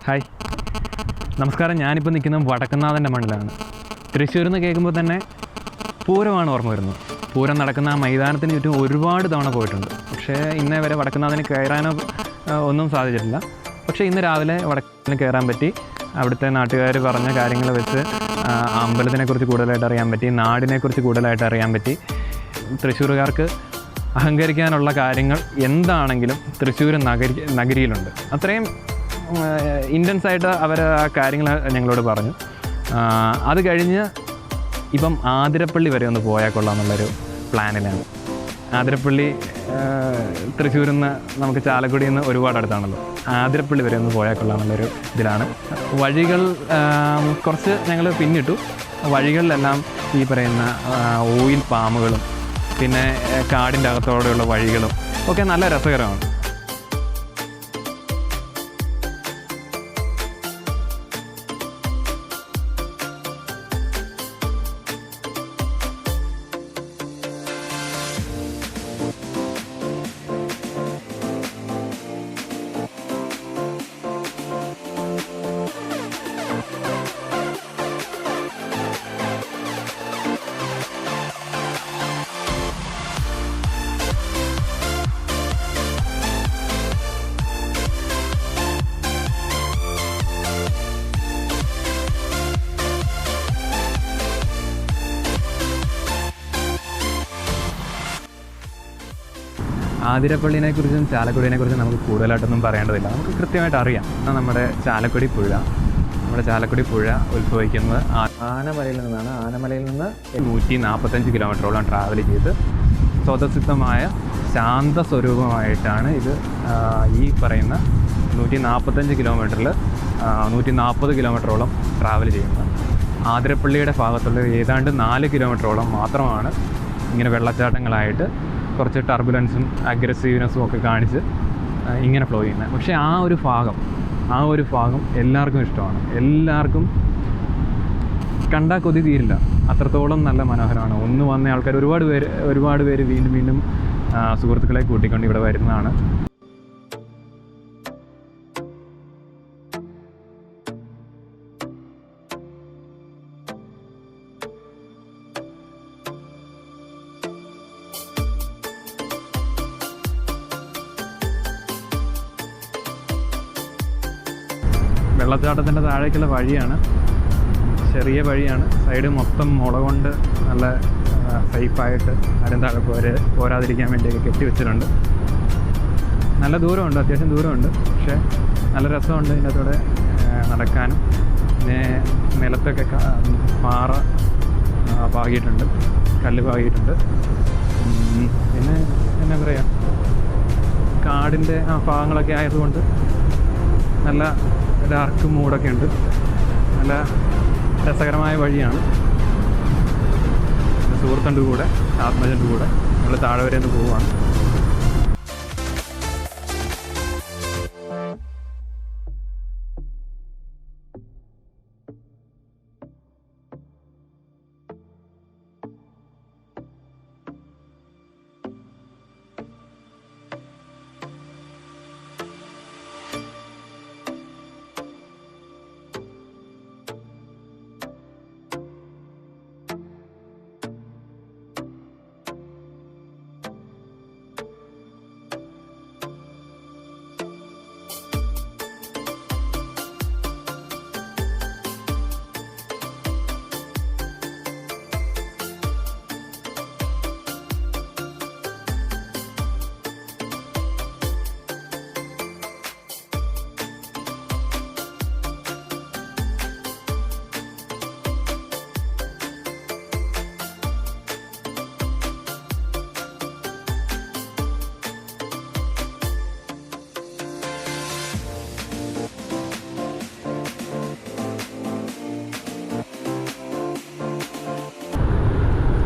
Hi, നമസ്കാരം. ഞാനിപ്പോൾ നിൽക്കുന്നത് വടക്കുന്നാഥൻ്റെ മണ്ണിലാണ്. തൃശ്ശൂരിൽ നിന്ന് കേൾക്കുമ്പോൾ തന്നെ പൂരമാണ് ഓർമ്മ വരുന്നത്. പൂരം നടക്കുന്ന ആ മൈതാനത്തിന് ചുറ്റും ഒരുപാട് തവണ പോയിട്ടുണ്ട്. പക്ഷേ ഇന്നേ വരെ വടക്കുന്നാഥന് കയറാനോ ഒന്നും സാധിച്ചിട്ടില്ല. പക്ഷേ ഇന്ന് രാവിലെ വടക്കിന് കയറാൻ പറ്റി. അവിടുത്തെ നാട്ടുകാർ പറഞ്ഞ കാര്യങ്ങൾ വെച്ച് അമ്പലത്തിനെക്കുറിച്ച് കൂടുതലായിട്ട് അറിയാൻ പറ്റി, നാടിനെക്കുറിച്ച് കൂടുതലായിട്ട് അറിയാൻ പറ്റി. തൃശ്ശൂരുകാർക്ക് അഹങ്കരിക്കാനുള്ള കാര്യങ്ങൾ എന്താണെങ്കിലും തൃശ്ശൂർ നഗരിയിലുണ്ട്. അത്രയും ഇൻറ്റൻസ് ആയിട്ട് അവർ ആ കാര്യങ്ങൾ ഞങ്ങളോട് പറഞ്ഞു. അത് കഴിഞ്ഞ് ഇപ്പം ആതിരപ്പള്ളി വരെ ഒന്ന് പോയാൽ കൊള്ളാമെന്നുള്ളൊരു പ്ലാനിലാണ്. ആതിരപ്പള്ളി തൃശ്ശൂരിൽ നിന്ന് നമുക്ക് ചാലക്കുടിയിൽ നിന്ന് ഒരുപാട് അടുത്താണല്ലോ. ആതിരപ്പള്ളി വരെ ഒന്ന് പോയാൽ കൊള്ളാമെന്നുള്ളൊരു ഇതിലാണ്. വഴികൾ കുറച്ച് ഞങ്ങൾ പിന്നിട്ടു. വഴികളിലെല്ലാം ഈ പറയുന്ന ഓയിൽ പാമ്പുകളും പിന്നെ കാടിൻ്റെ അകത്തോടെയുള്ള വഴികളും ഒക്കെ നല്ല രസകരമാണ്. ആതിരപ്പള്ളിനെക്കുറിച്ചും ചാലക്കുടിയെക്കുറിച്ചും നമുക്ക് കൂടുതലായിട്ടൊന്നും പറയേണ്ടതില്ല. നമുക്ക് കൃത്യമായിട്ട് അറിയാം. നമ്മുടെ ചാലക്കുടി പുഴ ഉത്ഭവിക്കുന്നത് ആനമലയിൽ നിന്നാണ്. ആനമലയിൽ നിന്ന് 145 കിലോമീറ്ററോളം ട്രാവൽ ചെയ്ത് സ്വതസിദ്ധമായ ശാന്ത സ്വരൂപമായിട്ടാണ് ഇത് ഈ പറയുന്ന 145 കിലോമീറ്ററിൽ 140 കിലോമീറ്ററോളം ട്രാവൽ ചെയ്യുന്നത്. ആതിരപ്പള്ളിയുടെ ഭാഗത്തുള്ള ഏതാണ്ട് 4 കിലോമീറ്ററോളം മാത്രമാണ് ഇങ്ങനെ വെള്ളച്ചാട്ടങ്ങളായിട്ട് കുറച്ച് ടർബുലൻസും അഗ്രസീവ്നെസ്സും ഒക്കെ കാണിച്ച് ഇങ്ങനെ ഫ്ലോ ചെയ്യുന്നത്. പക്ഷേ ആ ഒരു ഭാഗം എല്ലാവർക്കും ഇഷ്ടമാണ്. എല്ലാവർക്കും കണ്ടാൽ കൊതി തീരില്ല. അത്രത്തോളം നല്ല മനോഹരമാണ്. ഒന്ന് വന്ന ആൾക്കാർ ഒരുപാട് പേര് വീണ്ടും സുഹൃത്തുക്കളെ കൂട്ടിക്കൊണ്ട് ഇവിടെ വരുന്നതാണ്. വെള്ളച്ചാട്ടത്തിൻ്റെ താഴേക്കുള്ള വഴിയാണ്. ചെറിയ വഴിയാണ്. സൈഡ് മൊത്തം മുള കൊണ്ട് നല്ല സേഫായിട്ട് ആരും താഴെ പോരാതിരിക്കാൻ വേണ്ടിയൊക്കെ കെട്ടിവെച്ചിട്ടുണ്ട്. നല്ല ദൂരമുണ്ട്, അത്യാവശ്യം ദൂരമുണ്ട്. പക്ഷേ നല്ല രസമുണ്ട് ഇതിനകത്തൂടെ നടക്കാനും. പിന്നെ നിലത്തൊക്കെ പാറ പാകിയിട്ടുണ്ട്, കല്ല് പാകിയിട്ടുണ്ട്. പിന്നെ എന്നാ പറയുക, കാടിൻ്റെ ആ ഭാഗങ്ങളൊക്കെ ആയതുകൊണ്ട് നല്ല ഡാർക്ക് മൂഡൊക്കെ ഉണ്ട്. നല്ല രസകരമായ വഴിയാണ്. സുഹൃത്തുണ്ട് കൂടെ, ആത്മജൻ്റെ കൂടെ നമ്മൾ താഴെ വരെ ഒന്ന് പോവുകയാണ്.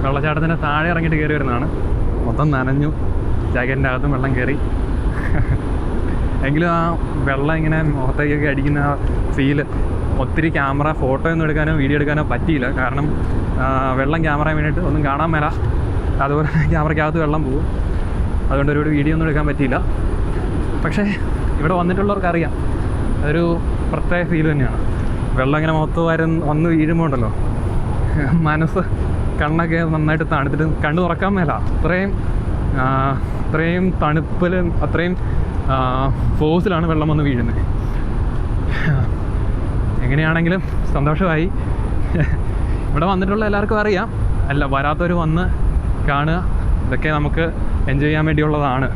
വെള്ളച്ചാട്ടത്തിൻ്റെ താഴെ ഇറങ്ങിയിട്ട് കയറി വരുന്നതാണ്. മൊത്തം നനഞ്ഞു, ജാക്കറ്റിൻ്റെ അകത്തും വെള്ളം കയറി. എങ്കിലും ആ വെള്ളം ഇങ്ങനെ മുഖത്തേക്കൊക്കെ അടിക്കുന്ന ആ ഫീല് ഒത്തിരി ഫോട്ടോ ഒന്നും എടുക്കാനോ വീഡിയോ എടുക്കാനോ പറ്റിയില്ല. കാരണം വെള്ളം ക്യാമറ വേണ്ടിയിട്ട് ഒന്നും കാണാൻ മേല. അതുപോലെ ക്യാമറയ്ക്കകത്ത് വെള്ളം പോകും. അതുകൊണ്ട് ഒരുപാട് വീഡിയോ ഒന്നും എടുക്കാൻ പറ്റിയില്ല. പക്ഷേ ഇവിടെ വന്നിട്ടുള്ളവർക്കറിയാം അതൊരു പ്രത്യേക ഫീൽ തന്നെയാണ്. വെള്ളം ഇങ്ങനെ മൊത്തം വന്ന് വീഴുമ്പോൾ ഉണ്ടല്ലോ, മനസ്സ് കണ്ണൊക്കെ നന്നായിട്ട് തണുത്തിട്ട് കണ്ണ് തുറക്കാൻ മേല. അത്രയും തണുപ്പിലും അത്രയും ഫോഴ്സിലാണ് വെള്ളം വന്ന് വീഴുന്നത്. എങ്ങനെയാണെങ്കിലും സന്തോഷമായി. ഇവിടെ വന്നിട്ടുള്ള എല്ലാവർക്കും അറിയാം, വരാത്തവർ വന്ന് കാണുക, ഇതൊക്കെ നമുക്ക് എൻജോയ് ചെയ്യാൻ വേണ്ടിയുള്ളതാണ്.